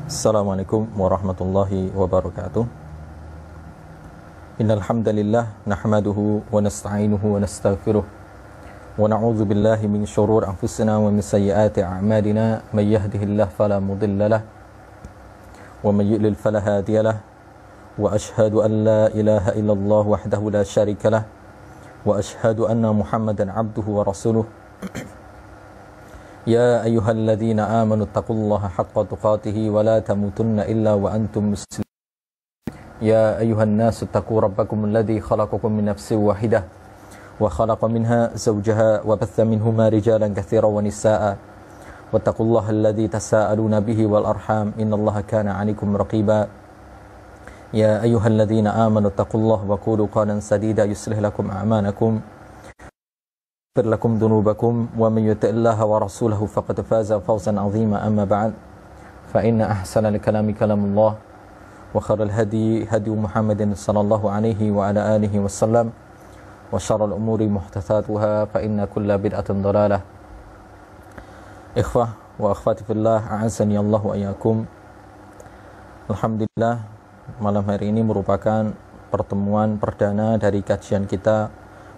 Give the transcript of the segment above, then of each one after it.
Assalamualaikum warahmatullahi wabarakatuh. Innal hamdalillah nahmaduhu wa nasta'inuhu wa nastaghfiruh wa na'udzu billahi min shururi anfusina wa min sayyiati a'malina may yahdihillahu fala mudilla lahu wa may yudlil fala hadiya lahu wa ashhadu an la ilaha illallah wahdahu la syarika lahu wa ashhadu anna Muhammadan 'abduhu wa rasuluh. Ya ayyuhalladzina amanu taqullaha haqqa tuqatih wa la tamutunna illa wa antum muslimun. Ya ayyuhan nasu taqu rabbakum alladzi khalaqakum min nafsin wahidah wa khalaqa minha zawjaha wa batha minhuma rijalan katsiran wa nisaa'a wattaqullaha alladzi tasaaluna bihi wal arham innallaha kana 'alaikum raqiba. Ya ayyuhalladzina amanu taqullaha wa qulu qawlan sadida yuslih lakum a'malakum lakum dunubakum wa man yuti'illaha wa rasulahu faqad faza fawzan 'azima. Amma ba'd, fa inna ahsanal kalami kalamullah wa khairal hadi hadi Muhammadin sallallahu alaihi wa ala alihi wasallam wa syarrul umuri muhdatsatuha fa inna kulla bid'atin dhalalah. Ikhwah wa akhwati fillah, a'azzani Allah wa iyyakum. Alhamdulillah, malam hari ini merupakan pertemuan perdana dari kajian kita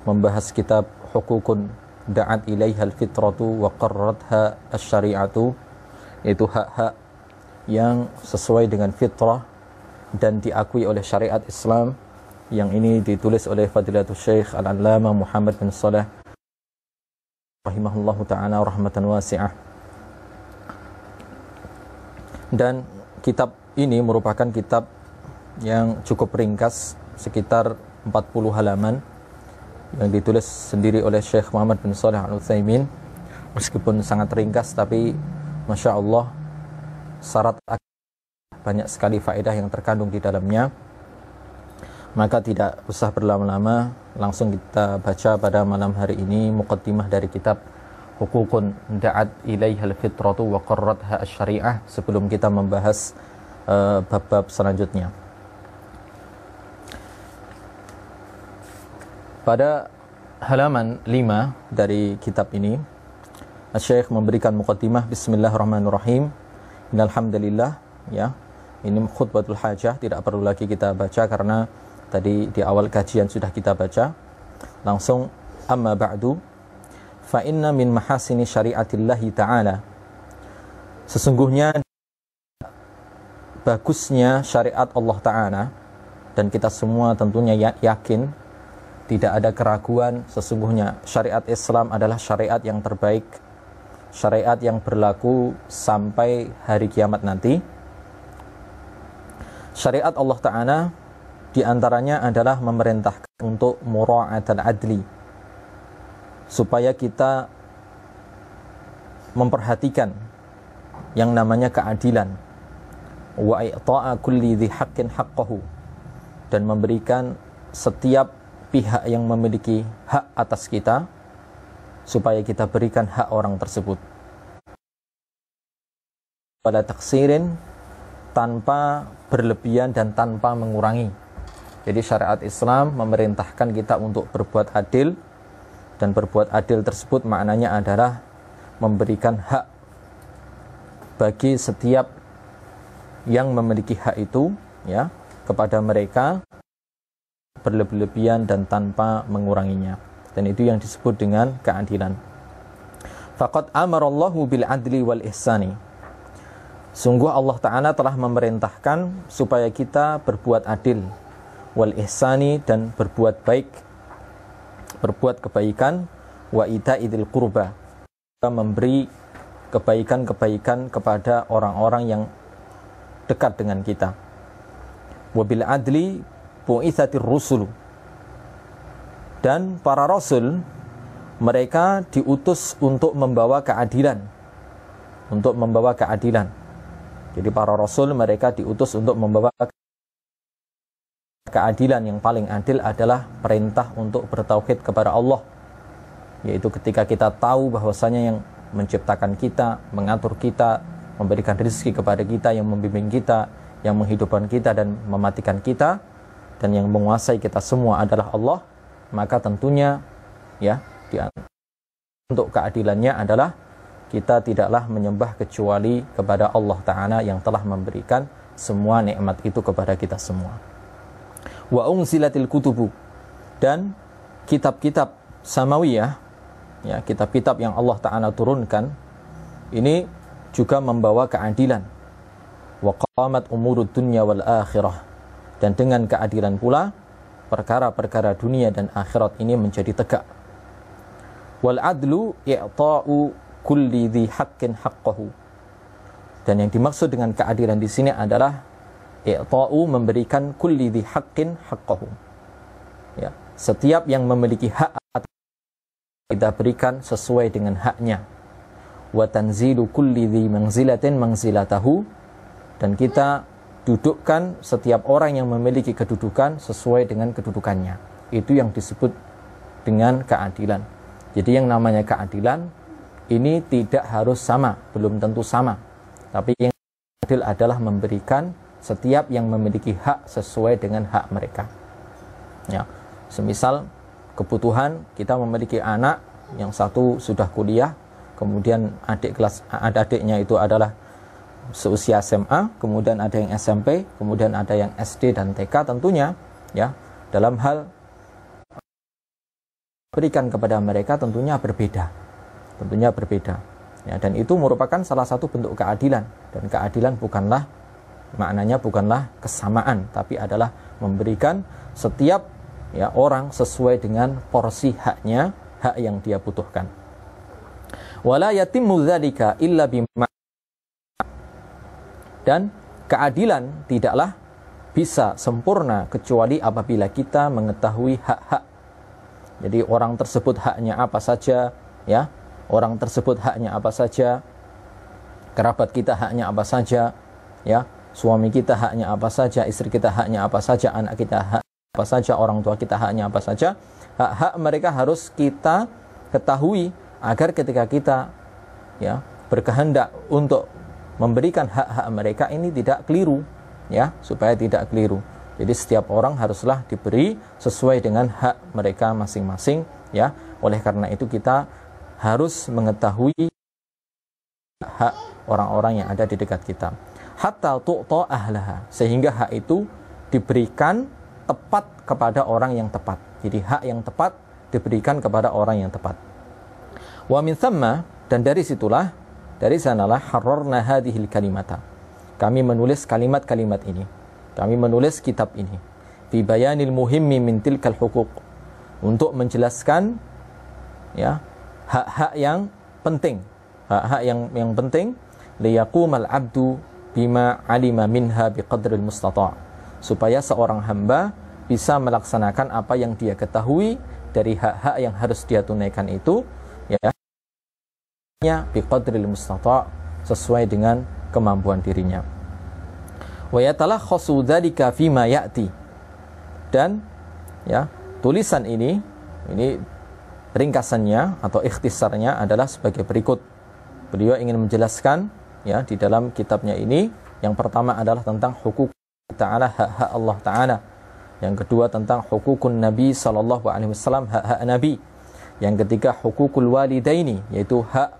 membahas kitab Hukukun da'at ilaihal fitratu wa qarratha asy-syari'atu, yaitu hak-hak yang sesuai dengan fitrah dan diakui oleh syariat Islam, yang ini ditulis oleh Fadilatul Syekh Al-Allamah Muhammad bin Shalih rahimahullahu ta'ala rahmatan wasi'ah. Dan kitab ini merupakan kitab yang cukup ringkas, sekitar 40 halaman, yang ditulis sendiri oleh Syekh Muhammad bin Shalih Al-Utsaimin. Meskipun sangat ringkas, tapi Masya Allah syarat banyak sekali faedah yang terkandung di dalamnya. Maka tidak usah berlama-lama, langsung kita baca pada malam hari ini muqaddimah dari kitab Hukukun da'at ilaihal fitratu wa qarratha asy-syari'ah, sebelum kita membahas bab-bab selanjutnya. Pada halaman 5 dari kitab ini, Syekh memberikan muqaddimah, bismillahirrahmanirrahim. Innal hamdalillah, ya. Ini khutbatul hajah, tidak perlu lagi kita baca karena tadi di awal kajian sudah kita baca. Langsung, amma ba'du, fa inna min mahasini syari'atillahi ta'ala. Sesungguhnya bagusnya syariat Allah Ta'ala, dan kita semua tentunya yakin, tidak ada keraguan, sesungguhnya syariat Islam adalah syariat yang terbaik, syariat yang berlaku sampai hari kiamat nanti. Syariat Allah Ta'ala diantaranya adalah memerintahkan untuk mura'atul adli, supaya kita memperhatikan yang namanya keadilan, wa i'ta'a kulli dhi haqqin haqqahu, dan memberikan setiap pihak yang memiliki hak atas kita, supaya kita berikan hak orang tersebut. Pada taksirin, tanpa berlebihan dan tanpa mengurangi. Jadi syariat Islam memerintahkan kita untuk berbuat adil, dan berbuat adil tersebut maknanya adalah memberikan hak bagi setiap yang memiliki hak itu, ya, kepada mereka, berlebihan dan tanpa menguranginya. Dan itu yang disebut dengan keadilan. Faqad amarallahu bil adli wal ihsani. Sungguh Allah Ta'ala telah memerintahkan supaya kita berbuat adil, wal ihsani, dan berbuat baik, berbuat kebaikan, wa ita'idil qurba, kita memberi kebaikan-kebaikan kepada orang-orang yang dekat dengan kita. Wa bil adli bu'itsatir rusul, dan para rasul mereka diutus untuk membawa keadilan, untuk membawa keadilan. Jadi para rasul mereka diutus untuk membawa keadilan. Yang paling adil adalah perintah untuk bertauhid kepada Allah, yaitu ketika kita tahu bahwasanya yang menciptakan kita, mengatur kita, memberikan rezeki kepada kita, yang membimbing kita, yang menghidupkan kita dan mematikan kita, dan yang menguasai kita semua adalah Allah, maka tentunya, ya, untuk keadilannya adalah kita tidaklah menyembah kecuali kepada Allah Ta'ala yang telah memberikan semua nikmat itu kepada kita semua. Wa unzilatil kutubu, dan kitab-kitab samawiyah, ya, kitab-kitab yang Allah Ta'ala turunkan ini juga membawa keadilan. Wa qamat umurud dunya wal akhirah, dan dengan keadilan pula perkara-perkara dunia dan akhirat ini menjadi tegak. Wal adlu i'ta'u kulli dhi haqqin haqqahu, dan yang dimaksud dengan keadilan di sini adalah i'ta'u, memberikan kulli dhi haqqin haqqahu, ya, setiap yang memiliki hak kita berikan sesuai dengan haknya. Wa tanzilu kulli dhi manzilatin manzilatahu, dan kita dudukkan setiap orang yang memiliki kedudukan sesuai dengan kedudukannya. Itu yang disebut dengan keadilan. Jadi yang namanya keadilan ini tidak harus sama, belum tentu sama. Tapi yang adil adalah memberikan setiap yang memiliki hak sesuai dengan hak mereka. Ya, semisal kebutuhan kita memiliki anak yang satu sudah kuliah, kemudian adiknya itu adalah seusia SMA, kemudian ada yang SMP, kemudian ada yang SD dan TK, tentunya ya dalam hal berikan kepada mereka tentunya berbeda. Ya, dan itu merupakan salah satu bentuk keadilan, dan keadilan maknanya bukanlah kesamaan, tapi adalah memberikan setiap ya orang sesuai dengan porsi haknya, hak yang dia butuhkan. Wala yatimmu dzalika illa bima, dan keadilan tidaklah bisa sempurna kecuali apabila kita mengetahui hak-hak. Jadi orang tersebut haknya apa saja, ya. Orang tersebut haknya apa saja. Kerabat kita haknya apa saja, ya. Suami kita haknya apa saja, istri kita haknya apa saja, anak kita hak apa saja, orang tua kita haknya apa saja. Hak-hak mereka harus kita ketahui agar ketika kita ya berkehendak untuk memberikan hak-hak mereka ini tidak keliru, ya, supaya tidak keliru. Jadi setiap orang haruslah diberi sesuai dengan hak mereka masing-masing, ya. Oleh karena itu kita harus mengetahui hak orang-orang yang ada di dekat kita. Hatta tu'ta ahlaha, sehingga hak itu diberikan tepat kepada orang yang tepat. Jadi hak yang tepat diberikan kepada orang yang tepat. Wa min thamma, dan dari sanalah harrarna hadhil kalimata. Kami menulis kalimat-kalimat ini. Kami menulis kitab ini. Fi bayanil muhimmi min tilkal huquq, untuk menjelaskan ya hak-hak yang penting. Hak-hak yang penting, liyaqumal abdu bima alima minha biqadril mustata', supaya seorang hamba bisa melaksanakan apa yang dia ketahui dari hak-hak yang harus dia tunaikan itu, ya, biqadril mustata', sesuai dengan kemampuan dirinya. Wa yatalakhasu dzalika fima ya'ti, dan ya tulisan ini ringkasannya atau ikhtisarnya adalah sebagai berikut. Beliau ingin menjelaskan ya di dalam kitabnya ini, yang pertama adalah tentang hukuk ta'ala, hak-hak Allah Ta'ala. Yang kedua tentang hukukun Nabi sallallahu alaihi wasallam, hak-hak Nabi. Yang ketiga hukukul walidaini, yaitu hak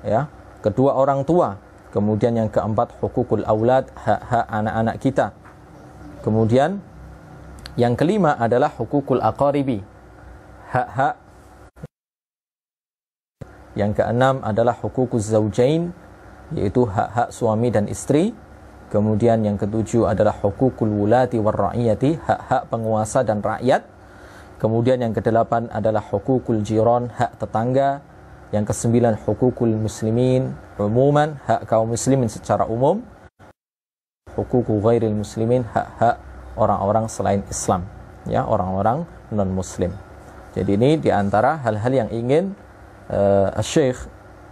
ya kedua orang tua. Kemudian yang keempat hukukul aulad, hak-hak anak-anak kita. Kemudian yang kelima adalah hukukul aqaribi, hak-hak. Yang keenam adalah hukukuz zaujain, yaitu hak-hak suami dan istri. Kemudian yang ketujuh adalah hukukul wulati war ra'iyati, hak-hak penguasa dan rakyat. Kemudian yang kedelapan adalah hukukul jiran, hak tetangga. Yang kesembilan hukukul muslimin umuman, hak kaum muslimin secara umum. Hukukul ghairil muslimin, hak-hak orang-orang selain Islam, ya, orang-orang non-muslim. Jadi ini diantara hal-hal yang ingin Syekh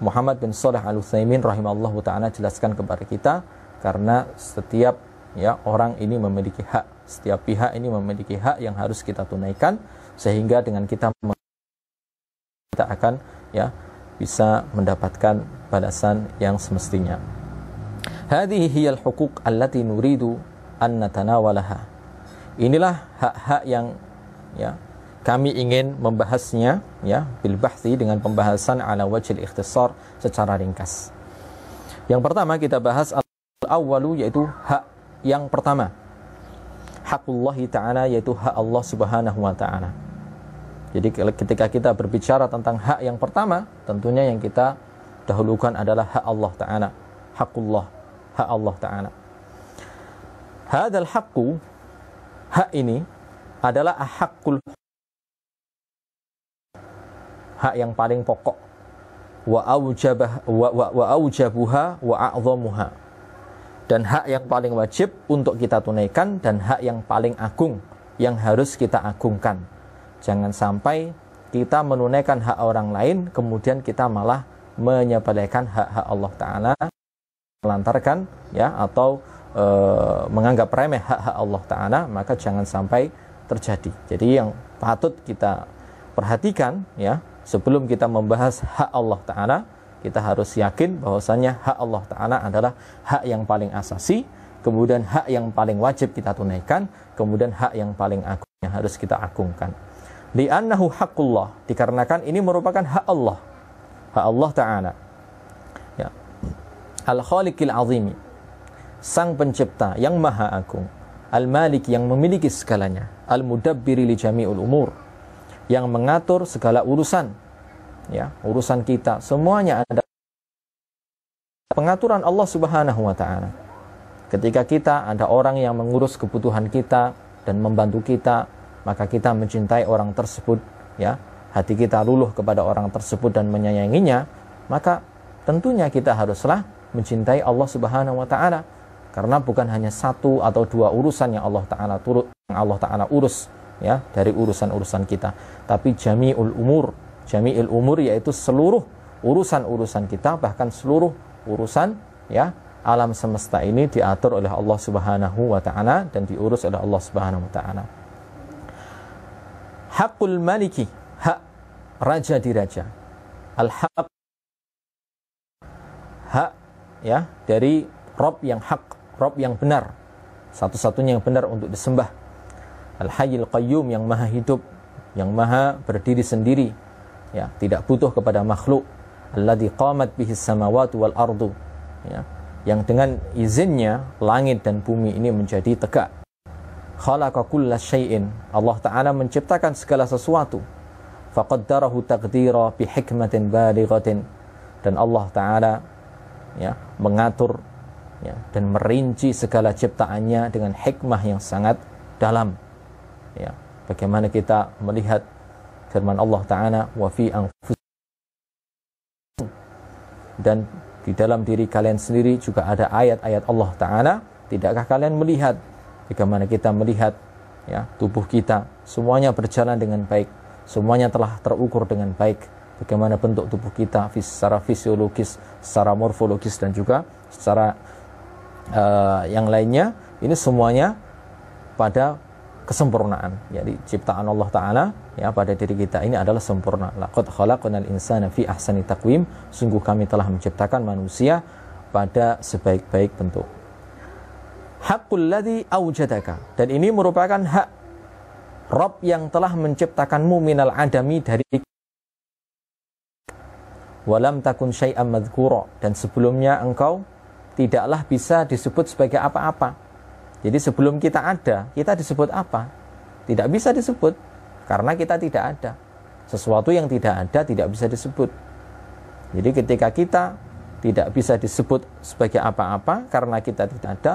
Muhammad bin Shalih Al-Utsaimin rahimallahu ta'ala jelaskan kepada kita, karena setiap ya orang ini memiliki hak, setiap pihak ini memiliki hak yang harus kita tunaikan, sehingga dengan kita akan ya bisa mendapatkan balasan yang semestinya. Hadhihi hiyal huquq allati nuridu an natanawalaha. Inilah hak-hak yang ya kami ingin membahasnya ya bil bahthi dengan pembahasan ala wajhil ikhtisar secara ringkas. Yang pertama kita bahas al-awwalu, yaitu hak yang pertama. Haqullahi ta'ala, yaitu hak Allah Subhanahu wa ta'ala. Jadi ketika kita berbicara tentang hak yang pertama, tentunya yang kita dahulukan adalah hak Allah ta'ala. Haqullah, hak Allah ta'ala. Hadzal haqqu, hak ini adalah haqqul, hak yang paling pokok, wa aujabuha wa a'zamuha, dan hak yang paling wajib untuk kita tunaikan, dan hak yang paling agung yang harus kita agungkan. Jangan sampai kita menunaikan hak orang lain kemudian kita malah menyepelekan hak-hak Allah Ta'ala, melantarkan ya atau menganggap remeh hak-hak Allah Ta'ala, maka jangan sampai terjadi. Jadi yang patut kita perhatikan ya, sebelum kita membahas hak Allah Ta'ala, kita harus yakin bahwasanya hak Allah Ta'ala adalah hak yang paling asasi, kemudian hak yang paling wajib kita tunaikan, kemudian hak yang paling agung yang harus kita agungkan. Li'annahu haqqullah, dikarenakan ini merupakan hak Allah, hak Allah Ta'ala ya. Al-Khaliqil Azimi, Sang Pencipta yang Maha Agung, Al-Malik yang memiliki segalanya, Al-Mudabbiri li jami'ul umur, yang mengatur segala urusan ya, urusan kita semuanya ada pengaturan Allah Subhanahu wa ta'ala. Ketika kita ada orang yang mengurus kebutuhan kita dan membantu kita, maka kita mencintai orang tersebut ya, hati kita luluh kepada orang tersebut dan menyayanginya, maka tentunya kita haruslah mencintai Allah Subhanahu wa ta'ala, karena bukan hanya satu atau dua urusan yang Allah Ta'ala urus ya dari urusan-urusan kita, tapi jami'ul umur yaitu seluruh urusan-urusan kita, bahkan seluruh urusan ya alam semesta ini diatur oleh Allah Subhanahu wa ta'ala dan diurus oleh Allah Subhanahu wa ta'ala. Haqqul maliki, hak raja diraja. Al-haq, hak ya dari Rabb yang hak, Rabb yang benar, satu-satunya yang benar untuk disembah. Al-Hayyul Qayyum, yang maha hidup, yang maha berdiri sendiri ya, tidak butuh kepada makhluk. Alladzi qamat bihis samawati wal ardu ya, yang dengan izinnya langit dan bumi ini menjadi tegak. Khalaqa kulla syai'in, Allah Ta'ala menciptakan segala sesuatu. Faqaddarahu taqdira bi hikmatin balighatin, dan Allah Ta'ala ya mengatur ya dan merinci segala ciptaannya dengan hikmah yang sangat dalam ya. Bagaimana kita melihat firman Allah Ta'ala, wa fi anfusikum, dan di dalam diri kalian sendiri juga ada ayat-ayat Allah Ta'ala. Tidakkah kalian melihat bagaimana kita melihat ya tubuh kita semuanya berjalan dengan baik, semuanya telah terukur dengan baik, bagaimana bentuk tubuh kita secara fisiologis, secara morfologis, dan juga secara yang lainnya, ini semuanya pada kesempurnaan. Jadi ciptaan Allah Ta'ala ya pada diri kita ini adalah sempurna. Laqad khalaqnal insana fi ahsani taqwim, sungguh kami telah menciptakan manusia pada sebaik-baik bentuk. Haqqul ladzi aujadaka, dan ini merupakan hak Rabb yang telah menciptakanmu minal adami, dari walam takun syai'an madhkura, dan sebelumnya engkau tidaklah bisa disebut sebagai apa-apa. Jadi sebelum kita ada, kita disebut apa? Tidak bisa disebut, karena kita tidak ada. Sesuatu yang tidak ada tidak bisa disebut. Jadi ketika kita tidak bisa disebut sebagai apa-apa karena kita tidak ada,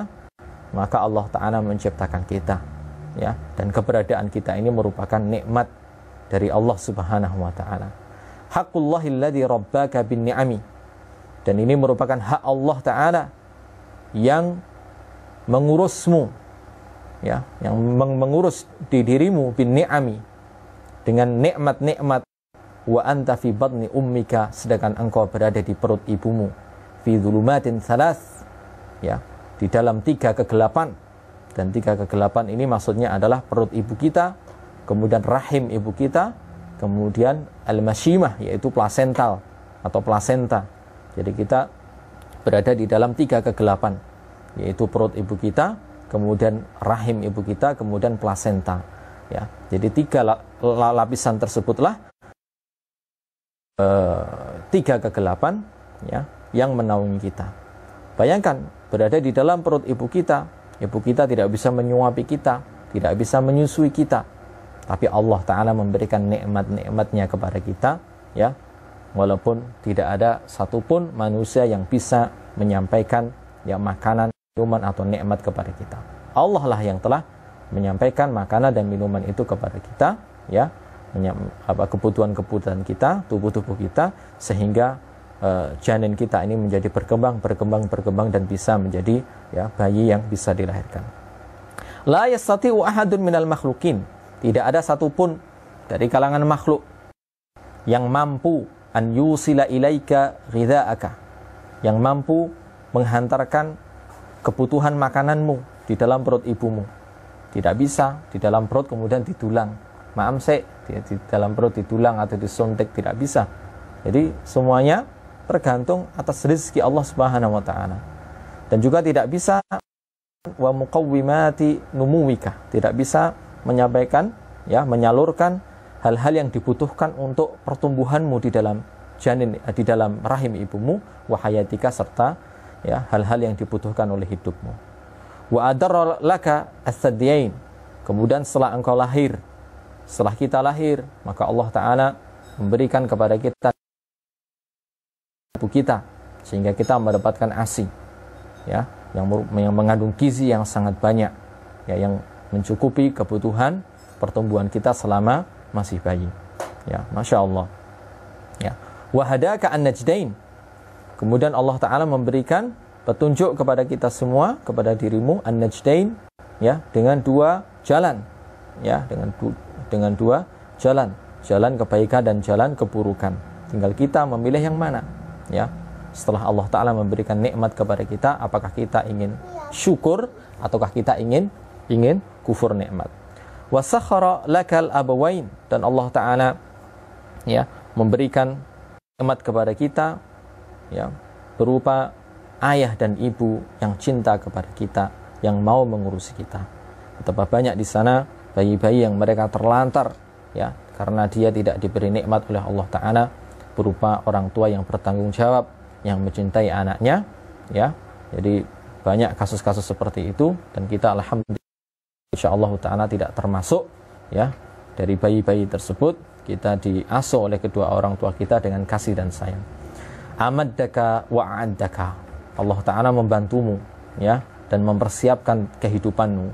maka Allah Ta'ala menciptakan kita ya, dan keberadaan kita ini merupakan nikmat dari Allah Subhanahu wa Ta'ala. Haqqullahil ladzi rabbaka bin ni'ami, dan ini merupakan hak Allah Ta'ala yang mengurusmu ya, yang mengurus di dirimu bin ni'ami, dengan nikmat-nikmat. Wa anta fi batni ummika, sedangkan engkau berada di perut ibumu, fi dzulumatin tsalas ya, di dalam 3 kegelapan. Dan 3 kegelapan ini maksudnya adalah perut ibu kita, kemudian rahim ibu kita, kemudian al-mashimah, yaitu plasental atau plasenta. Jadi kita berada di dalam 3 kegelapan, yaitu perut ibu kita, kemudian rahim ibu kita, kemudian plasenta. Ya, jadi 3 lapisan tersebutlah 3 kegelapan ya yang menaungi kita. Bayangkan berada di dalam perut ibu kita tidak bisa menyuapi kita, tidak bisa menyusui kita, tapi Allah Ta'ala memberikan nikmat-nikmatnya kepada kita ya, walaupun tidak ada satupun manusia yang bisa menyampaikan ya makanan, minuman atau nikmat kepada kita. Allah lah yang telah menyampaikan makanan dan minuman itu kepada kita ya, kebutuhan-kebutuhan kita, tubuh-tubuh kita, sehingga janin kita ini menjadi berkembang dan bisa menjadi ya bayi yang bisa dilahirkan. La yastati'u ahadun minal makhlukin, tidak ada satupun dari kalangan makhluk yang mampu an yusila ilaika ghidha'aka, yang mampu menghantarkan kebutuhan makananmu di dalam perut ibumu. Tidak bisa di dalam perut kemudian ditulang, di dalam perut ditulang atau disuntik, tidak bisa. Jadi semuanya tergantung atas rezeki Allah Subhanahu wa taala. Dan juga tidak bisa wa muqawwimati numuwika, tidak bisa menyampaikan ya, menyalurkan hal-hal yang dibutuhkan untuk pertumbuhanmu di dalam janin, di dalam rahim ibumu, wa hayatika, serta ya hal-hal yang dibutuhkan oleh hidupmu. Wa adarra laka as-sadyain, kemudian setelah engkau lahir, setelah kita lahir, maka Allah Ta'ala memberikan kepada kita ibu kita sehingga kita mendapatkan ASI ya, yang mengandung gizi yang sangat banyak ya, yang mencukupi kebutuhan pertumbuhan kita selama masih bayi ya, Masya Allah ya. Wa hadaka an-najdain, kemudian Allah Ta'ala memberikan petunjuk kepada kita semua, kepada dirimu, an-najdain ya, dengan 2 jalan ya, dengan 2 jalan kebaikan dan jalan keburukan. Tinggal kita memilih yang mana ya. Setelah Allah Ta'ala memberikan nikmat kepada kita, apakah kita ingin syukur ataukah kita ingin kufur nikmat. Wa sakhara lakal abawain, dan Allah Ta'ala ya memberikan nikmat kepada kita ya berupa ayah dan ibu yang cinta kepada kita, yang mau mengurusi kita. Betapa banyak di sana bayi-bayi yang mereka terlantar ya, karena dia tidak diberi nikmat oleh Allah Ta'ala berupa orang tua yang bertanggung jawab, yang mencintai anaknya ya. Jadi banyak kasus-kasus seperti itu, dan kita alhamdulillah insyaallah Ta'ala tidak termasuk ya dari bayi-bayi tersebut. Kita diasuh oleh kedua orang tua kita dengan kasih dan sayang. Amaddaka wa a'addaka, Allah Ta'ala membantumu ya, dan mempersiapkan kehidupanmu.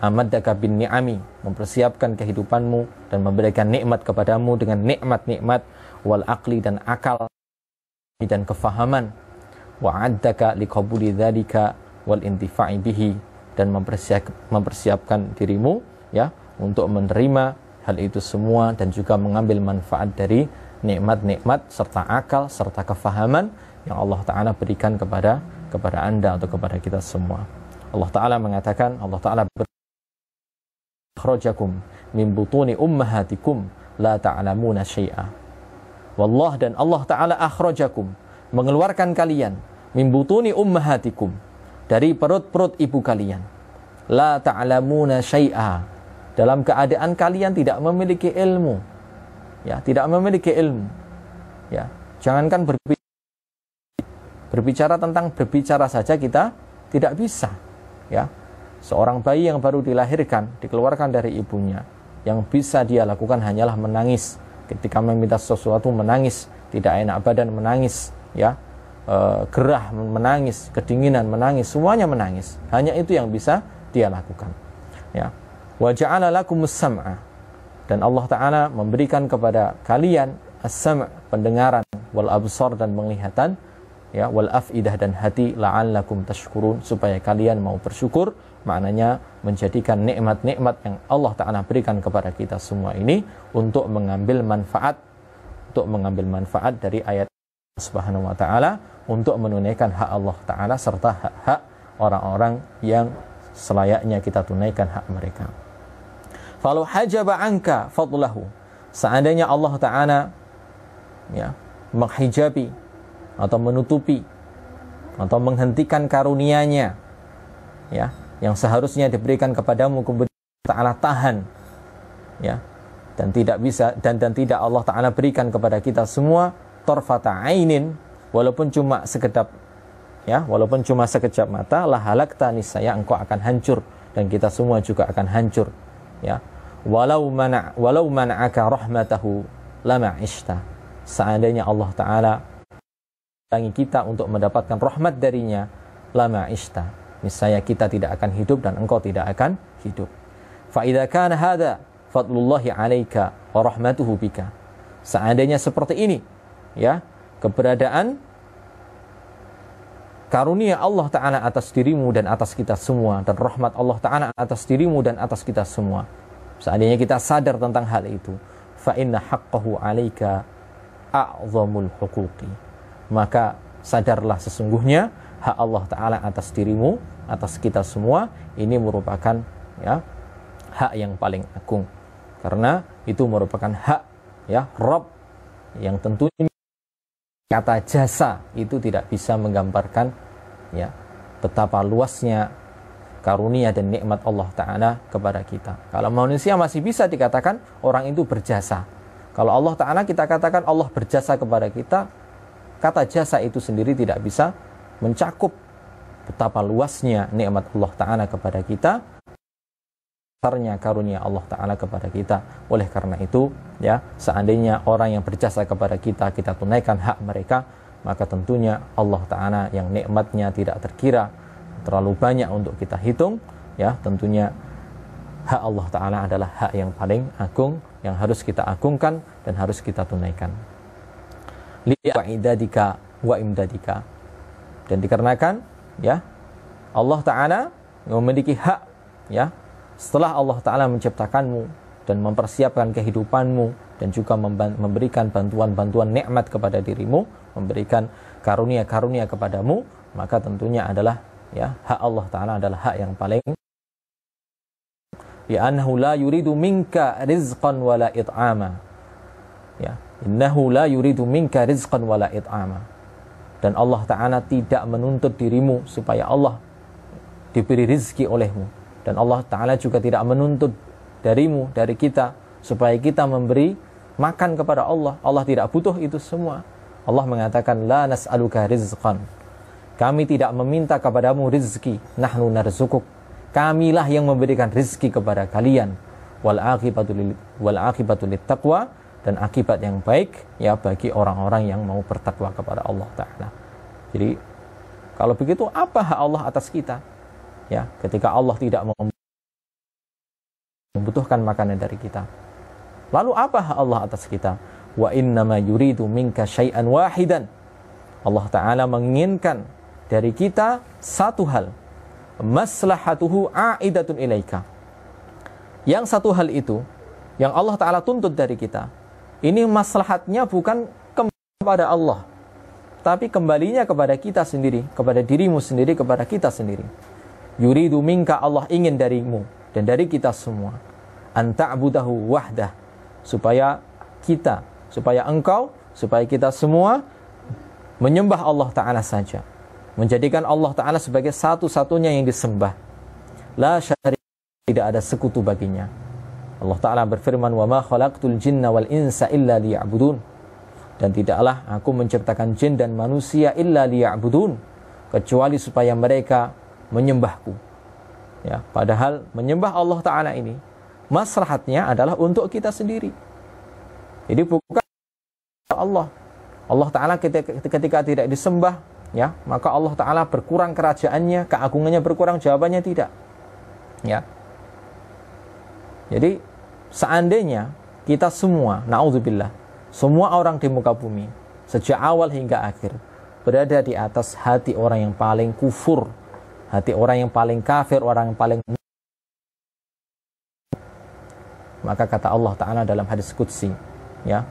Amaddaka bin ni'ami, mempersiapkan kehidupanmu dan memberikan nikmat kepadamu dengan nikmat-nikmat wal aqli, dan akal dan kefahaman. Wa'addaka liqabuli dzalika wal intifa'i bihi, dan mempersiapkan dirimu ya untuk menerima hal itu semua dan juga mengambil manfaat dari nikmat-nikmat serta akal serta kefahaman yang Allah Ta'ala berikan kepada Anda atau kepada kita semua. Allah Ta'ala mengatakan, Allah Ta'ala akhrajakum min butuni ummahatikum la ta'lamuna syai'a. Wallah, dan Allah Ta'ala akhrajakum, mengeluarkan kalian, min butuni ummahatikum, dari perut-perut ibu kalian, la ta'lamuna syai'a, dalam keadaan kalian tidak memiliki ilmu ya, tidak memiliki ilmu ya. Jangankan berbicara tentang berbicara saja kita tidak bisa ya. Seorang bayi yang baru dilahirkan, dikeluarkan dari ibunya, yang bisa dia lakukan hanyalah menangis. Ketika meminta sesuatu menangis, tidak enak badan menangis ya, gerah menangis, kedinginan menangis, semuanya menangis. Hanya itu yang bisa dia lakukan ya. Wa ja'ala lakumus sam'a, dan Allah Ta'ala memberikan kepada kalian as-sam', pendengaran, wal absar, dan penglihatan ya, wal afidah, dan hati, la'allakum tashkurun, supaya kalian mau bersyukur. Maknanya menjadikan nikmat-nikmat yang Allah Ta'ala berikan kepada kita semua ini untuk mengambil manfaat dari ayat Subhanahu wa Ta'ala, untuk menunaikan hak Allah Ta'ala serta hak-hak orang-orang yang selayaknya kita tunaikan hak mereka. Falau hajaba anka fadlahu, seandainya Allah Ta'ala ya menghijabi atau menutupi atau menghentikan karunia-Nya ya, yang seharusnya diberikan kepadamu, kemudian Ta'ala tahan ya, dan tidak Allah Ta'ala berikan kepada kita semua tarfata ainin, walaupun cuma sekedap, ya, walaupun cuma sekejap mata, la halakta, niscaya engkau akan hancur dan kita semua juga akan hancur, ya. Walau mana'aka rahmatahu lama ishta. Seandainya Allah Ta'ala bagi kita untuk mendapatkan rahmat darinya, lama ishta, niscaya kita tidak akan hidup dan engkau tidak akan hidup. Fa idza kana hadza fadlullahi 'alaika wa rahmatuhu bika. Seandainya seperti ini, ya, keberadaan karunia Allah Ta'ala atas dirimu dan atas kita semua, dan rahmat Allah Ta'ala atas dirimu dan atas kita semua, seandainya kita sadar tentang hal itu, fa inna haqqahu 'alaika a'zamul huquqi, maka sadarlah sesungguhnya hak Allah Ta'ala atas dirimu, atas kita semua, ini merupakan, ya, hak yang paling agung, karena itu merupakan hak, ya, Rabb, yang tentunya kata jasa itu tidak bisa menggambarkan, ya, betapa luasnya karunia dan nikmat Allah Ta'ala kepada kita. Kalau manusia masih bisa dikatakan orang itu berjasa. Kalau Allah Ta'ala kita katakan Allah berjasa kepada kita, kata jasa itu sendiri tidak bisa mencakup betapa luasnya nikmat Allah Ta'ala kepada kita, besarnya karunia Allah Ta'ala kepada kita. Oleh karena itu, ya, seandainya orang yang berjasa kepada kita, kita tunaikan hak mereka, maka tentunya Allah Ta'ala yang nikmatnya tidak terkira, terlalu banyak untuk kita hitung, ya, tentunya hak Allah Ta'ala adalah hak yang paling agung, yang harus kita agungkan dan harus kita tunaikan. Li'idadika wa imdadika. Dan dikarenakan, ya, Allah Ta'ala memiliki hak, ya, setelah Allah Ta'ala menciptakanmu dan mempersiapkan kehidupanmu dan juga memberikan bantuan-bantuan nikmat kepada dirimu, memberikan karunia-karunia kepadamu, maka tentunya adalah, ya, hak Allah Ta'ala adalah hak yang paling, li'annahu la yuridu minka rizqan wala it'ama, ya, innahu la yuridu minka rizqan wala it'ama. Dan Allah Ta'ala tidak menuntut dirimu supaya Allah diberi rizki olehmu, dan Allah Ta'ala juga tidak menuntut darimu, dari kita, supaya kita memberi makan kepada Allah. Allah tidak butuh itu semua. Allah mengatakan, la nas'aluka rizqan, kami tidak meminta kepadamu rizki, nahnu narzukuk, kamilah yang memberikan rizki kepada kalian. Wal aqibatu lit taqwa, dan akibat yang baik, ya, bagi orang-orang yang mau bertakwa kepada Allah Ta'ala. Jadi kalau begitu, apa hak Allah atas kita? Ya, ketika Allah tidak membutuhkan makanan dari kita, lalu apa hak Allah atas kita? Wa innama yuridu minka syai'an wahidan. Allah Ta'ala menginginkan dari kita satu hal, maslahatuhu a'idatun ilaika. Yang satu hal itu yang Allah Ta'ala tuntut dari kita, ini maslahatnya bukan kepada Allah, tapi kembalinya kepada kita sendiri, kepada dirimu sendiri, kepada kita sendiri. Yuridu minka, Allah ingin darimu dan dari kita semua, anta'budahu wahdah, supaya engkau, supaya kita semua menyembah Allah Ta'ala saja, menjadikan Allah Ta'ala sebagai satu-satunya yang disembah, la syarika, tidak ada sekutu baginya. Allah Ta'ala berfirman, wa ma khalaqtul jinna wal insa illa liya'budun, dan tidaklah aku menciptakan jin dan manusia illa liya'budun, kecuali supaya mereka menyembahku. Ya, padahal menyembah Allah Ta'ala ini maslahatnya adalah untuk kita sendiri. Jadi bukan Allah. Allah Ta'ala ketika tidak disembah, ya, maka Allah Ta'ala berkurang kerajaannya, keagungannya berkurang, jawabannya tidak. Ya. Jadi seandainya kita semua, na'udzubillah, semua orang di muka bumi sejak awal hingga akhir berada di atas hati orang yang paling kufur, hati orang yang paling kafir, orang yang paling, maka kata Allah Ta'ala dalam hadis qudsi, ya,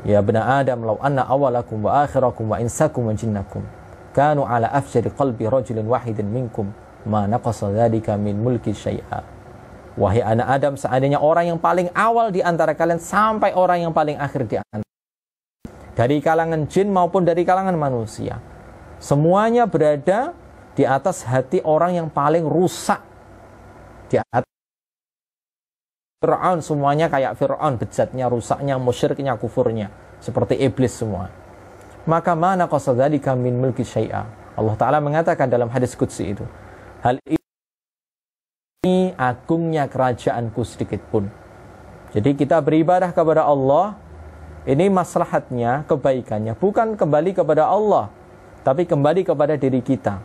ya bena Adam, law anna awalakum wa akhirakum wa insakum wa jinnakum kanu ala afjari qalbi rajulin wahidin minkum ma naqasa dzalika min mulki syai'a. Wahai anak Adam, seandainya orang yang paling awal di antara kalian sampai orang yang paling akhir di antara, dari kalangan jin maupun dari kalangan manusia, semuanya berada di atas hati orang yang paling rusak, di atas Fir'aun semuanya kayak Fir'aun, bejatnya, rusaknya, musyriknya, kufurnya, seperti iblis semua. Maka mana qasadhalika min mulki syai'a. Allah Ta'ala mengatakan dalam hadis qudsi itu, hal ini agungnya kerajaanku sedikit pun. Jadi kita beribadah kepada Allah, ini maslahatnya, kebaikannya bukan kembali kepada Allah, tapi kembali kepada diri kita,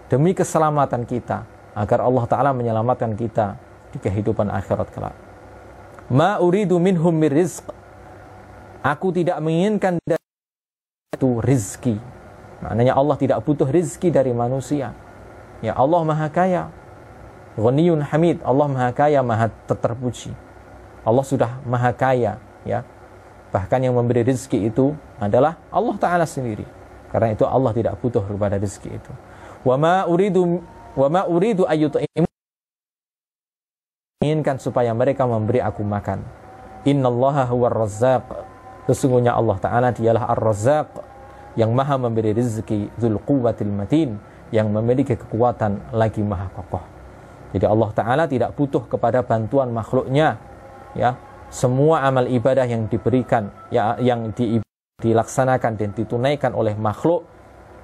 demi keselamatan kita, agar Allah Ta'ala menyelamatkan kita di kehidupan akhirat kelak. Ma uridu minhum mir rizq. Aku tidak menginginkan dari itu rizki. Maknanya Allah tidak butuh rizki dari manusia. Ya, Allah Maha Kaya, Ghaniyun Hamid. Allah Maha Kaya, Maha terpuji. Allah sudah Maha Kaya, ya. Bahkan yang memberi rizki itu adalah Allah Ta'ala sendiri. Karena itu Allah tidak butuh kepada rizki itu. Wa ma uridu ayyut'imu, inginkan supaya mereka memberi aku makan. Innallaha huwar razzaq. Sesungguhnya Allah Ta'ala dialah ar-razzaq, yang maha memberi rezeki, dzul quwwatil matin, yang memiliki kekuatan lagi maha kokoh. Jadi Allah Ta'ala tidak butuh kepada bantuan makhluknya, ya. Semua amal ibadah yang diberikan, ya, yang dilaksanakan dan ditunaikan oleh makhluk,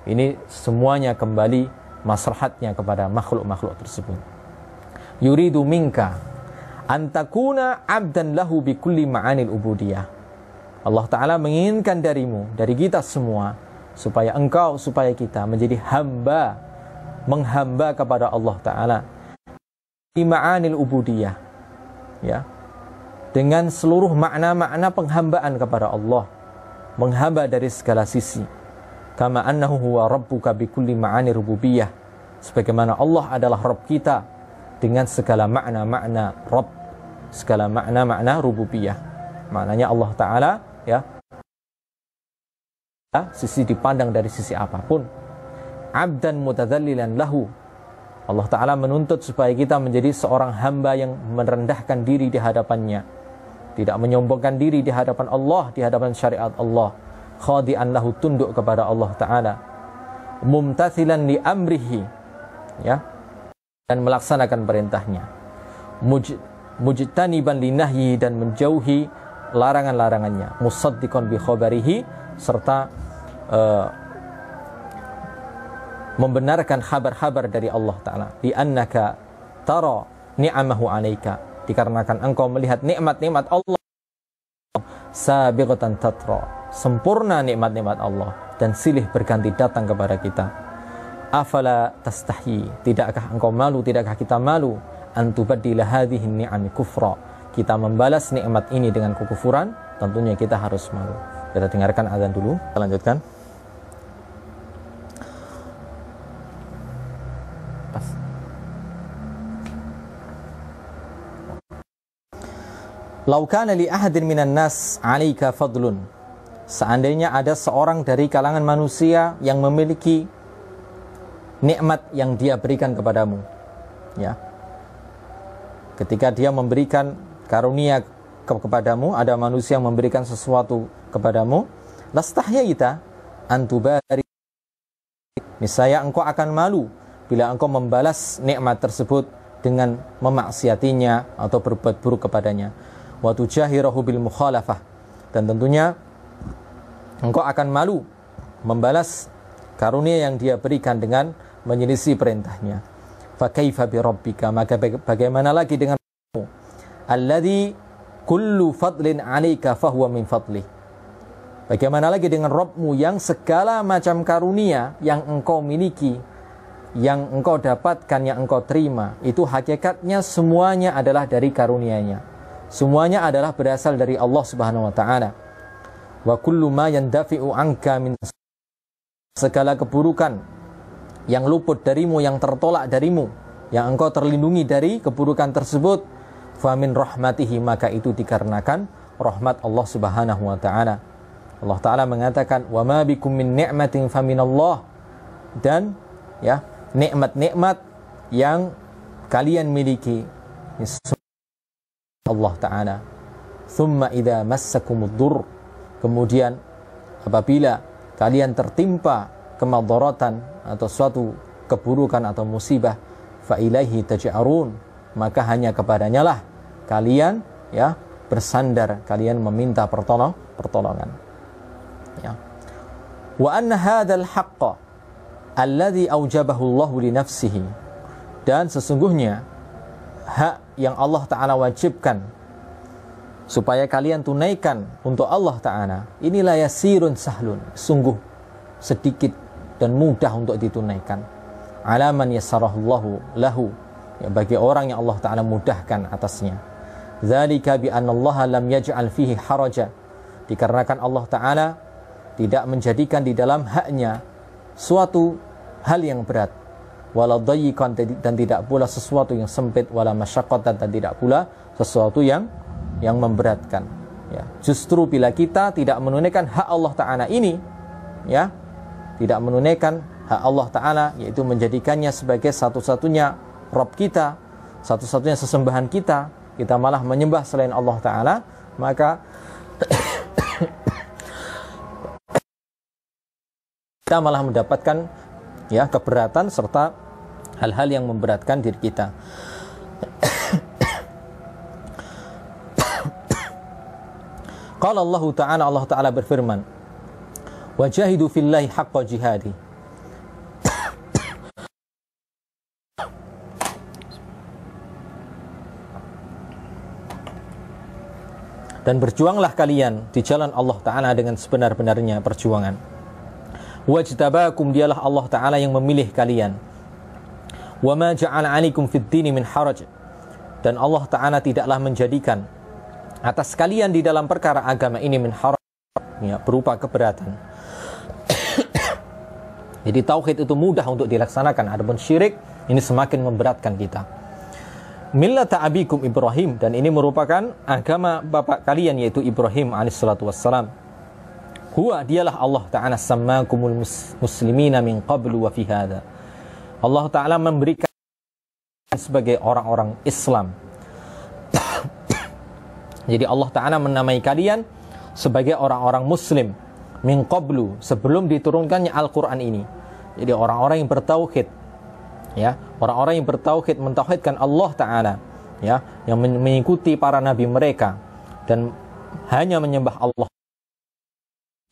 ini semuanya kembali maslahatnya kepada makhluk-makhluk tersebut. Yuridu minka antakuna abdan lahu bi kulli ma'anil ubudiyah. Allah Ta'ala menginginkan darimu, dari kita semua, supaya kita menjadi hamba, menghamba kepada Allah Ta'ala bi ma'anil ubudiyah, ya, dengan seluruh makna-makna penghambaan kepada Allah, menghamba dari segala sisi. Kama annahu huwa rabbuka bi kulli ma'ani rububiyah, sebagaimana Allah adalah Rabb kita dengan segala makna-makna Rabb, segala makna-makna rububiyah. Maknanya Allah Ta'ala, ya, sisi dipandang dari sisi apapun. Abdan mutadzallilan lahu. Allah Ta'ala menuntut supaya kita menjadi seorang hamba yang merendahkan diri di hadapannya, tidak menyombongkan diri di hadapan Allah, di hadapan syariat Allah. Khadi'an lahu, tunduk kepada Allah Ta'ala. Mumtathilan li amrihi, ya, dan melaksanakan perintahnya. Mujtaniban linahyi, dan menjauhi larangan-larangannya. Musaddiqan bi khabarihi, serta membenarkan kabar-kabar dari Allah Ta'ala. Di annaka tara ni'amahu alaika, dikarenakan engkau melihat nikmat-nikmat Allah sabiqatan tatra, sempurna nikmat-nikmat Allah dan silih berganti datang kepada kita. Afala tastahyi, tidakkah engkau malu, tidakkah kita malu, antubaddila hadhihi ni'ami kufra, kita membalas nikmat ini dengan kekufuran? Tentunya kita harus malu. Kita dengarkan azan dulu, kita lanjutkan. Lau kana li ahadin minan nas 'alaika fadlun, seandainya ada seorang dari kalangan manusia yang memiliki nikmat yang dia berikan kepadamu, ya, ketika dia memberikan karunia kepadamu, ada manusia yang memberikan sesuatu kepadamu, lastahyaita antubari, niscaya engkau akan malu bila engkau membalas nikmat tersebut dengan memaksiatinya atau berbuat buruk kepadanya. Wa tujahirahu bil mukhalafah, dan tentunya engkau akan malu membalas karunia yang dia berikan dengan menyelisih perintahnya. Fa kaifa bi rabbika, maka bagaimana lagi dengan Rabbmu, alladzi kullu fadlin 'alaika fahuwa min fadlih, bagaimana lagi dengan Rabbmu yang segala macam karunia yang engkau miliki, yang engkau dapatkan, yang engkau terima, itu hakikatnya semuanya adalah dari karunia-Nya, semuanya adalah berasal dari Allah Subhanahu wa taala. Wa kullu ma yandafi'u anka min, segala keburukan yang luput darimu, yang tertolak darimu, yang engkau terlindungi dari keburukan tersebut, fa min rahmatihi, maka itu dikarenakan rahmat Allah Subhanahu wa taala. Allah Taala mengatakan, wa ma bikum min ni'matin fa minallah, dan ya, nikmat-nikmat yang kalian miliki Allah Ta'ala. Thumma idza massakumud dur, kemudian apabila kalian tertimpa kemadaratan atau suatu keburukan atau musibah, fa ilaihi taj'arun, maka hanya kepadanya lah kalian ya bersandar, kalian meminta pertolongan. Ya. Wa anna hadzal haqqa alladzi aujabahu Allah li nafsihi, dan sesungguhnya hak yang Allah Ta'ala wajibkan supaya kalian tunaikan untuk Allah Ta'ala, inilah yasirun sahlun, sungguh sedikit dan mudah untuk ditunaikan. Alaman yassarahullahu lahu, ya, bagi orang yang Allah Ta'ala mudahkan atasnya. Dzalika bi anna Allah lam yaj'al fihi haraja, dikarenakan Allah Ta'ala tidak menjadikan di dalam haknya suatu hal yang berat, wala dayyiqan, dan tidak pula sesuatu yang sempit, wala masyaqqatan, dan tidak pula sesuatu yang memberatkan. Ya, justru bila kita tidak menunaikan hak Allah Ta'ala ini, ya, tidak menunaikan hak Allah Ta'ala, yaitu menjadikannya sebagai satu-satunya Rabb kita, satu-satunya sesembahan kita, kita malah menyembah selain Allah Ta'ala, maka kita malah mendapatkan, ya, keberatan serta hal-hal yang memberatkan diri kita. Qala Allah Ta'ala, Allah Ta'ala berfirman, wajahidu fillahi haqqa jihadi. Dan berjuanglah kalian di jalan Allah Ta'ala dengan sebenar-benarnya perjuangan. Wajtabakum, dialah Allah Ta'ala yang memilih kalian. Wa ma ja'ala 'alaikum fid dini min haraj, dan Allah Ta'ala tidaklah menjadikan atas kalian di dalam perkara agama ini min haraj, ya, berupa keberatan. Jadi tauhid itu mudah untuk dilaksanakan, adapun syirik ini semakin memberatkan kita. Millata abikum Ibrahim, dan ini merupakan agama bapak kalian, yaitu Ibrahim alaihissalatu wassalam. Huwa, dialah Allah Ta'ala sammakumul muslimina min qablu wa fi hadha. Allah Ta'ala memberikan sebagai orang-orang Islam. Jadi Allah Ta'ala menamai kalian sebagai orang-orang muslim min qablu, sebelum diturunkannya Al-Quran ini. Jadi orang-orang yang bertauhid, ya, orang-orang yang bertauhid, mentauhidkan Allah Ta'ala, ya, yang mengikuti para nabi mereka dan hanya menyembah Allah,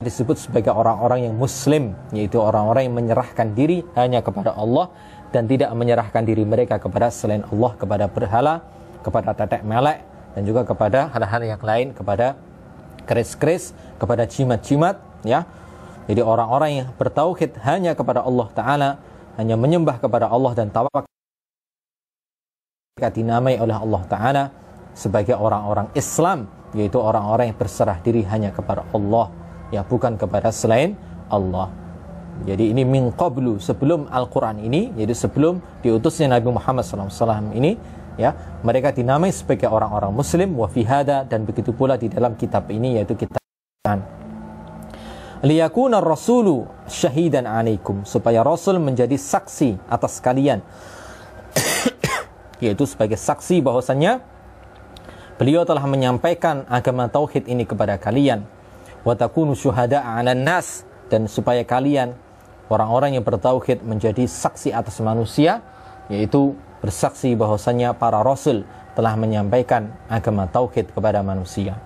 disebut sebagai orang-orang yang muslim, yaitu orang-orang yang menyerahkan diri hanya kepada Allah dan tidak menyerahkan diri mereka kepada selain Allah, kepada berhala, kepada tetek melek, dan juga kepada hal-hal yang lain, kepada keris-keris, kepada jimat-jimat, ya. Jadi orang-orang yang bertauhid hanya kepada Allah Ta'ala, hanya menyembah kepada Allah dan tawakal, dinamai oleh Allah Ta'ala sebagai orang-orang Islam, yaitu orang-orang yang berserah diri hanya kepada Allah, ya, bukan kepada selain Allah. Jadi ini min qablu, sebelum Al-Quran ini, jadi sebelum diutusnya Nabi Muhammad SAW ini, ya, mereka dinamai sebagai orang-orang muslim, wa fi hada, dan begitu pula di dalam kitab ini, yaitu kitab liyakuna rasulu syahidan alaikum, supaya Rasul menjadi saksi atas kalian, yaitu sebagai saksi bahwasannya beliau telah menyampaikan agama tauhid ini kepada kalian. Wa takunu syuhada'a 'alan nas, dan supaya kalian orang-orang yang bertauhid menjadi saksi atas manusia, yaitu bersaksi bahwasanya para rasul telah menyampaikan agama tauhid kepada manusia.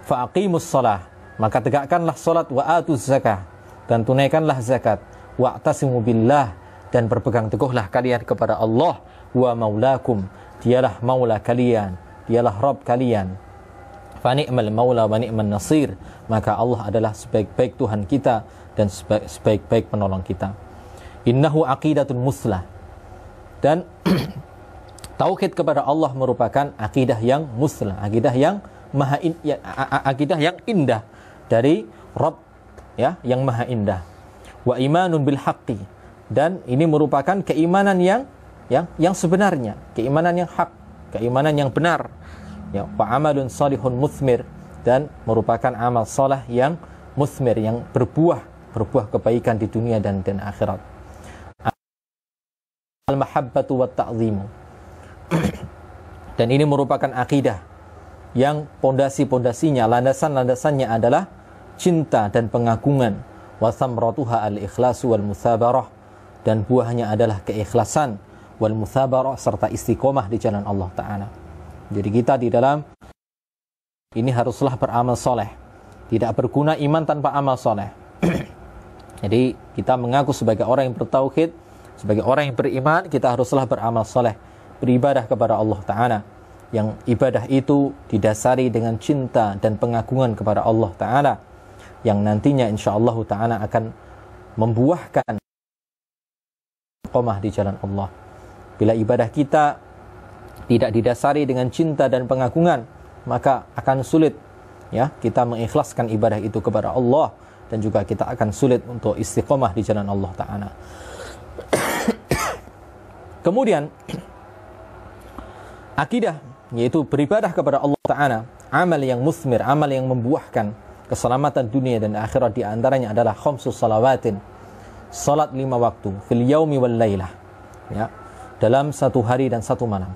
Fa aqimus shalah, maka tegakkanlah salat, wa atuz zakah, dan tunaikanlah zakat, wa atasimu billah, dan berpegang teguhlah kalian kepada Allah, wa maulakum, dialah maula kalian, dialah Rabb kalian. Fa ni'mal maula wa ni'man nasir, maka Allah adalah sebaik-baik Tuhan kita dan sebaik-baik penolong kita. Innahu aqidatun muslah, dan tauhid kepada Allah merupakan akidah yang muslah, akidah yang akidah yang indah dari Rabb, ya, yang maha indah. Wa imanun bil haqqi, dan ini merupakan keimanan yang sebenarnya, keimanan yang hak, keimanan yang benar. Ya, wa amalun salihun muthmir, dan merupakan amal saleh yang muthmir, yang berbuah kebaikan di dunia dan akhirat. Al-mahabbatu wat ta'zimu, dan ini merupakan akidah yang pondasinya, landasannya adalah cinta dan pengagungan. Wa thamratuha al-ikhlasu wal muthabarah, dan buahnya adalah keikhlasan, wal muthabarah, serta istiqomah di jalan Allah Ta'ala. Jadi kita di dalam ini haruslah beramal soleh. Tidak berguna iman tanpa amal soleh. Jadi kita mengaku sebagai orang yang bertauhid, sebagai orang yang beriman, kita haruslah beramal soleh, beribadah kepada Allah Ta'ala. Yang ibadah itu didasari dengan cinta dan pengagungan kepada Allah Ta'ala, yang nantinya insyaAllah Ta'ala akan membuahkan istiqomah di jalan Allah. Bila ibadah kita tidak didasari dengan cinta dan pengagungan, maka akan sulit ya kita mengikhlaskan ibadah itu kepada Allah, dan juga kita akan sulit untuk istiqomah di jalan Allah Ta'ala. Kemudian akidah, yaitu beribadah kepada Allah Ta'ala, amal yang musmir, amal yang membuahkan keselamatan dunia dan akhirat, di antaranya adalah khamsus salawatin, salat 5 waktu, fil yaumi wal lailah, ya, dalam 1 hari dan 1 malam.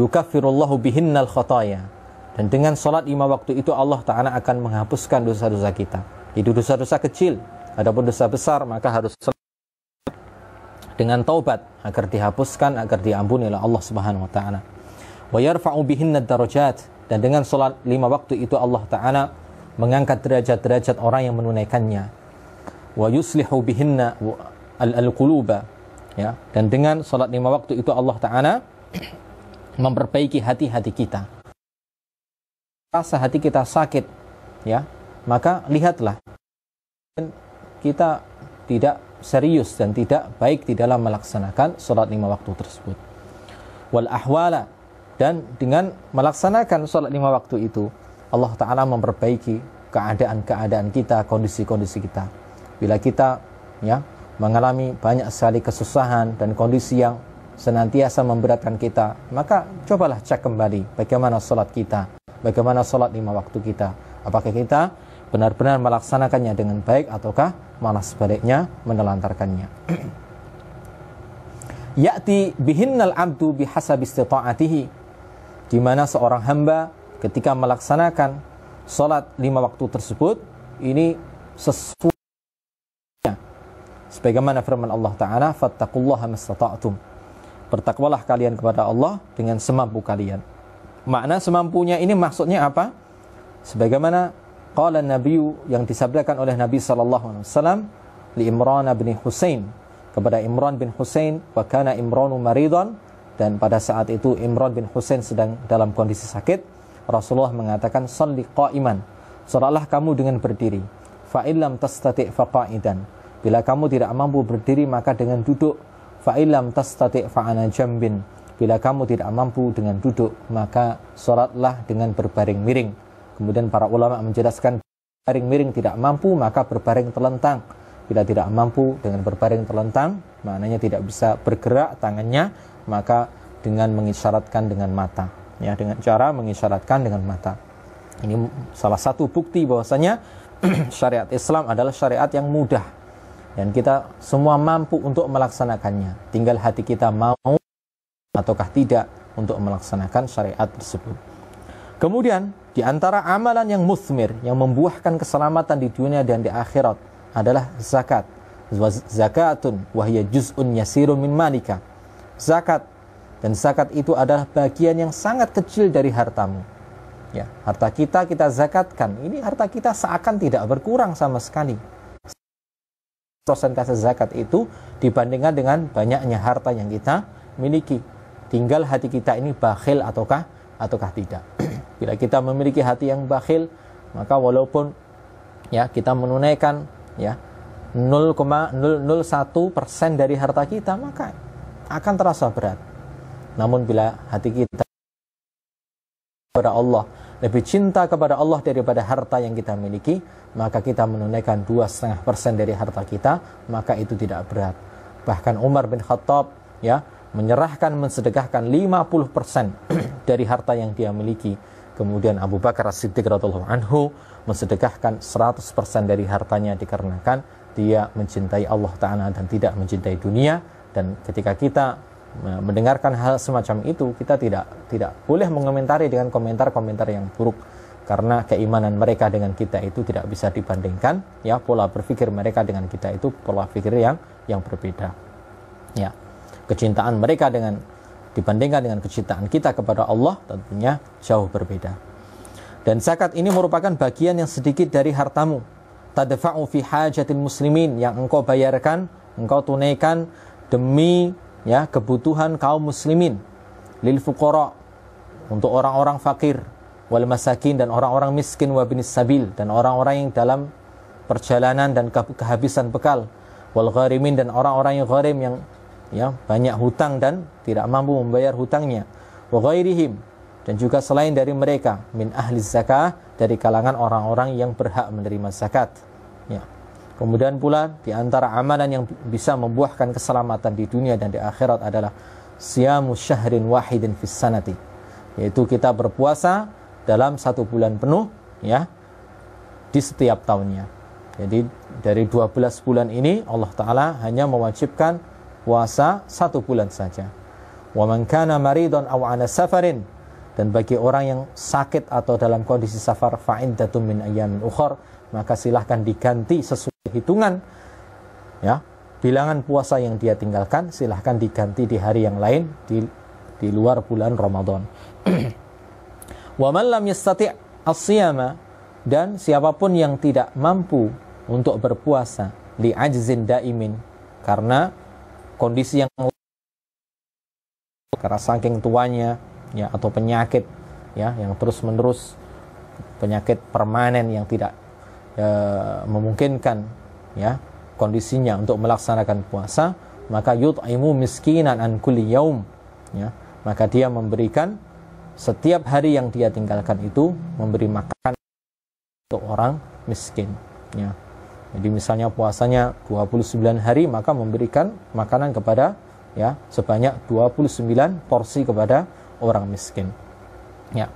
Yukaffirullahu bihinnal khataya, dan dengan salat 5 waktu itu Allah Ta'ala akan menghapuskan dosa-dosa kita. Itu dosa-dosa kecil. Adapun dosa besar maka harus dengan taubat agar dihapuskan, agar diampuni oleh Allah Subhanahu wa Ta'ala. Wa yarfa'u bihinna darajat, dan dengan salat 5 waktu itu Allah Ta'ala mengangkat derajat-derajat orang yang menunaikannya. Wa yuslihu bihinna al-quluba, ya, dan dengan salat 5 waktu itu Allah Ta'ala memperbaiki hati-hati kita. Rasa hati kita sakit, ya, maka lihatlah kita tidak serius dan tidak baik di dalam melaksanakan salat 5 waktu tersebut. Wal ahwala, dan dengan melaksanakan salat 5 waktu itu Allah Ta'ala memperbaiki keadaan-keadaan kita, kondisi-kondisi kita. Bila kita ya mengalami banyak sekali kesusahan dan kondisi yang senantiasa memberatkan kita, maka cobalah cek kembali bagaimana salat kita, bagaimana salat 5 waktu kita. Apakah kita benar-benar melaksanakannya dengan baik, ataukah malah sebaliknya menelantarkannya. Ya'ti bihinnal abdu bihasabi istita'atihi, di mana seorang hamba ketika melaksanakan salat 5 waktu tersebut ini sesuai sebagaimana firman Allah Ta'ala, fattaqullaha mastata'tum, bertakwalah kalian kepada Allah dengan semampu kalian. Makna semampunya ini maksudnya apa? Sebagaimana qala Nabiyu, yang disabdakan oleh Nabi SAW li Imran bin Husain, kepada Imran bin Husain, wa kana Imranu maridan, dan pada saat itu Imran bin Husain sedang dalam kondisi sakit. Rasulullah mengatakan, salli qa'iman, salatlah kamu dengan berdiri, fa illam tastati' fa qa'idan, bila kamu tidak mampu berdiri maka dengan duduk, fa illam tastati' fa ala jambin, bila kamu tidak mampu dengan duduk maka salatlah dengan berbaring miring. Kemudian para ulama menjelaskan, berbaring miring tidak mampu maka berbaring telentang. Bila tidak mampu dengan berbaring telentang, maknanya tidak bisa bergerak tangannya, maka dengan mengisyaratkan dengan mata, ya, dengan cara mengisyaratkan dengan mata. Ini salah satu bukti bahwasanya syariat Islam adalah syariat yang mudah dan kita semua mampu untuk melaksanakannya. Tinggal hati kita mau ataukah tidak untuk melaksanakan syariat tersebut. Kemudian di antara amalan yang musmir, yang membuahkan keselamatan di dunia dan di akhirat adalah zakat. Zakatun wahya juz'un yasirun min malika. Zakat, dan zakat itu adalah bagian yang sangat kecil dari hartamu. Ya, harta kita zakatkan. Ini harta kita seakan tidak berkurang sama sekali. Persentase zakat itu dibandingkan dengan banyaknya harta yang kita miliki. Tinggal hati kita ini bakhil ataukah tidak. Bila kita memiliki hati yang bakhil, maka walaupun ya kita menunaikan ya 0,001% dari harta kita, maka akan terasa berat. Namun bila hati kita kepada Allah, lebih cinta kepada Allah daripada harta yang kita miliki, maka kita menunaikan 2,5% dari harta kita, maka itu tidak berat. Bahkan Umar bin Khattab ya menyerahkan, mensedekahkan 50% dari harta yang dia miliki. Kemudian Abu Bakar As-Siddiq radhiyallahu anhu mensedekahkan 100% dari hartanya, dikarenakan dia mencintai Allah Ta'ala dan tidak mencintai dunia. Dan ketika kita mendengarkan hal semacam itu, kita tidak boleh mengomentari dengan komentar-komentar yang buruk, karena keimanan mereka dengan kita itu tidak bisa dibandingkan. Ya, pola berpikir mereka dengan kita itu pola pikir yang berbeda. Ya, kecintaan mereka dibandingkan dengan kecintaan kita kepada Allah tentunya jauh berbeda. Dan zakat ini merupakan bagian yang sedikit dari hartamu. Tadfa'u fi hajatil muslimin, yang engkau bayarkan, engkau tunaikan demi ya kebutuhan kaum muslimin. Lil fuqara, untuk orang-orang fakir, wal masakin, dan orang-orang miskin, wa binis sabil, dan orang-orang yang dalam perjalanan dan kehabisan bekal, wal gharimin, dan orang-orang yang gharim, yang ya banyak hutang dan tidak mampu membayar hutangnya, wa ghairihim, dan juga selain dari mereka, min ahli zakah, dari kalangan orang-orang yang berhak menerima zakat. Ya. Kemudian pula di antara amalan yang bisa membuahkan keselamatan di dunia dan di akhirat adalah siyamu syahrin wahidin fis sanati, yaitu kita berpuasa dalam 1 bulan penuh ya di setiap tahunnya. Jadi dari 12 bulan ini Allah Ta'ala hanya mewajibkan puasa 1 bulan saja. Wa man kana maridun aw ala safarin, dan bagi orang yang sakit atau dalam kondisi safar, fa'iddatun min ayyamin ukhar, maka silahkan diganti sesuai hitungan ya, bilangan puasa yang dia tinggalkan silahkan diganti di hari yang lain di luar bulan Ramadan. Wa man lam yastati' as-siyama, dan siapapun yang tidak mampu untuk berpuasa li ajzin daimin, karena kondisi yang karena saking tuanya ya, atau penyakit ya yang terus-menerus, penyakit permanen yang tidak memungkinkan ya kondisinya untuk melaksanakan puasa, maka yut'imu miskinan an kulli yaum ya, maka dia memberikan setiap hari yang dia tinggalkan itu, memberi makan untuk orang miskin ya. Jadi misalnya puasanya 29 hari, maka memberikan makanan kepada ya sebanyak 29 porsi kepada orang miskin ya.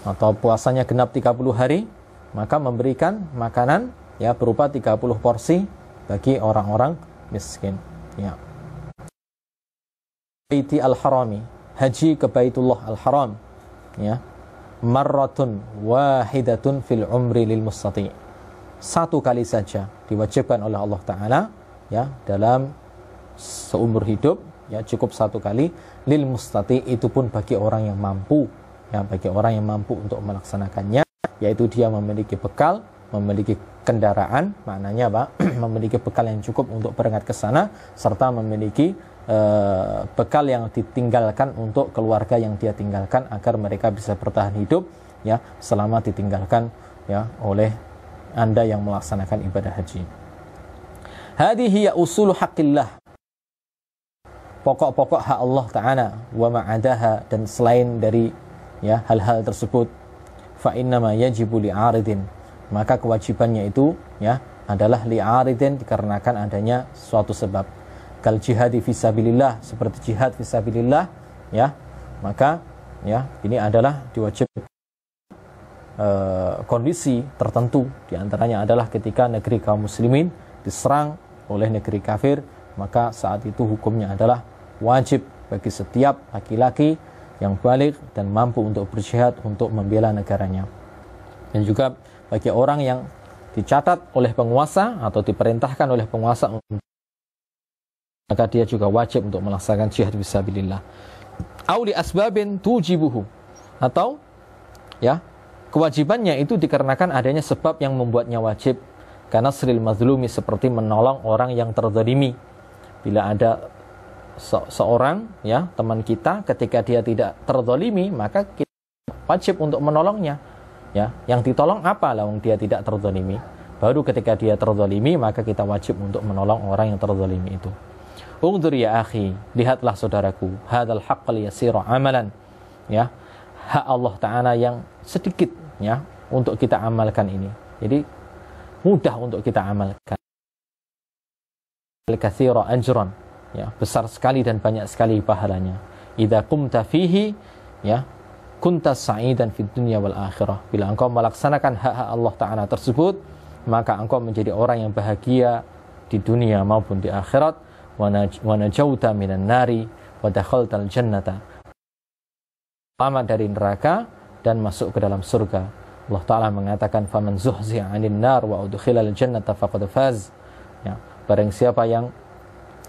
Atau puasanya genap 30 hari, maka memberikan makanan ya berupa 30 porsi bagi orang-orang miskin ya. Baiti al-harami, haji ke Baitullah al-Haram ya, marratun wahidatun fil umri lil mustati', 1 kali saja diwajibkan oleh Allah Ta'ala ya dalam seumur hidup ya, cukup 1 kali, lil mustati', itu pun bagi orang yang mampu ya, bagi orang yang mampu untuk melaksanakannya, yaitu dia memiliki bekal, memiliki kendaraan, maknanya apa? Memiliki bekal yang cukup untuk berangkat ke sana, serta memiliki bekal yang ditinggalkan untuk keluarga yang dia tinggalkan, agar mereka bisa bertahan hidup ya selama ditinggalkan ya oleh Anda yang melaksanakan ibadah haji. Hadhihi ya usulu haqqillah, pokok-pokok hak Allah Ta'ala, wa ma'adaha, dan selain dari ya hal-hal tersebut, fa innama yajibu li'aridin, maka kewajibannya itu ya adalah li'aridin, dikarenakan adanya suatu sebab. Kal jihadi fisabilillah, seperti jihad fisabilillah ya, maka ya ini adalah diwajibkan kondisi tertentu, diantaranya adalah ketika negeri kaum muslimin diserang oleh negeri kafir, maka saat itu hukumnya adalah wajib bagi setiap laki-laki yang baligh dan mampu untuk berjihad untuk membela negaranya. Dan juga bagi orang yang dicatat oleh penguasa atau diperintahkan oleh penguasa, maka dia juga wajib untuk melaksanakan jihad fisabilillah. Auli asbabin tujibuhu, atau ya kewajibannya itu dikarenakan adanya sebab yang membuatnya wajib, karena sril mazlumi, seperti menolong orang yang terzalimi. Bila ada seorang ya teman kita, ketika dia tidak terzalimi, maka kita wajib untuk menolongnya ya. Yang ditolong apa? Lawang dia tidak terzalimi. Baru ketika dia terzalimi, maka kita wajib untuk menolong orang yang terzalimi itu. Ungdur ya akhi, lihatlah saudaraku, hadzal haqqal yasira amalan ya, hak Allah Ta'ala yang sedikit ya untuk kita amalkan ini. Jadi mudah untuk kita amalkan. Al-katsira ajran ya, besar sekali dan banyak sekali pahalanya. Idza qumta fihi ya kunta sa'idan fid dunya wal akhirah. Bila engkau melaksanakan hak-hak Allah Ta'ala tersebut, maka engkau menjadi orang yang bahagia di dunia maupun di akhirat. Wa najauta minan nari wa dakhaltal jannata, selamat dari neraka dan masuk ke dalam surga. Allah Ta'ala mengatakan, faman zuhzi'a 'anil nar wa udkhilal jannata faqad faz ya, barang siapa yang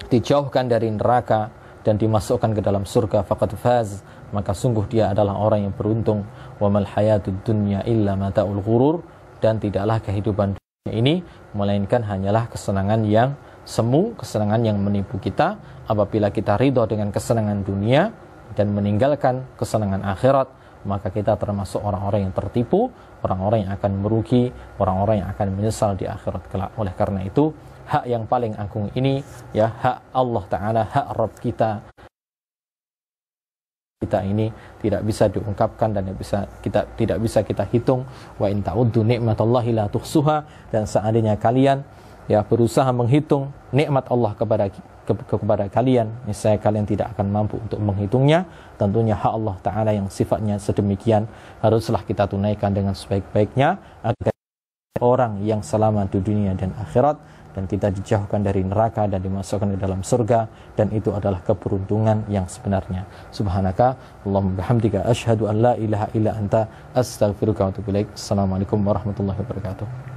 dijauhkan dari neraka dan dimasukkan ke dalam surga, faqad faz, maka sungguh dia adalah orang yang beruntung. Wa mal hayatud dunya illa mata'ul ghurur, dan tidaklah kehidupan dunia ini melainkan hanyalah kesenangan yang semu, kesenangan yang menipu kita. Apabila kita ridho dengan kesenangan dunia dan meninggalkan kesenangan akhirat, maka kita termasuk orang-orang yang tertipu, orang-orang yang akan merugi, orang-orang yang akan menyesal di akhirat kelak. Oleh karena itu, hak yang paling agung ini, ya, hak Allah Ta'ala, hak Rabb kita ini tidak bisa diungkapkan dan tidak bisa kita hitung. Wa in ta'uddu ni'matallahi la tuhsuha, dan seandainya kalian ya berusaha menghitung nikmat Allah kepada kalian, niscaya kalian tidak akan mampu untuk menghitungnya. Tentunya hak Allah Ta'ala yang sifatnya sedemikian haruslah kita tunaikan dengan sebaik-baiknya agar orang yang selamat di dunia dan akhirat, dan kita dijauhkan dari neraka dan dimasukkan ke dalam surga, dan itu adalah keberuntungan yang sebenarnya. Subhanaka Allahumma bihamdika asyhadu an la ilaha illa anta astaghfiruka wa atubu ilaik. Assalamualaikum warahmatullahi wabarakatuh.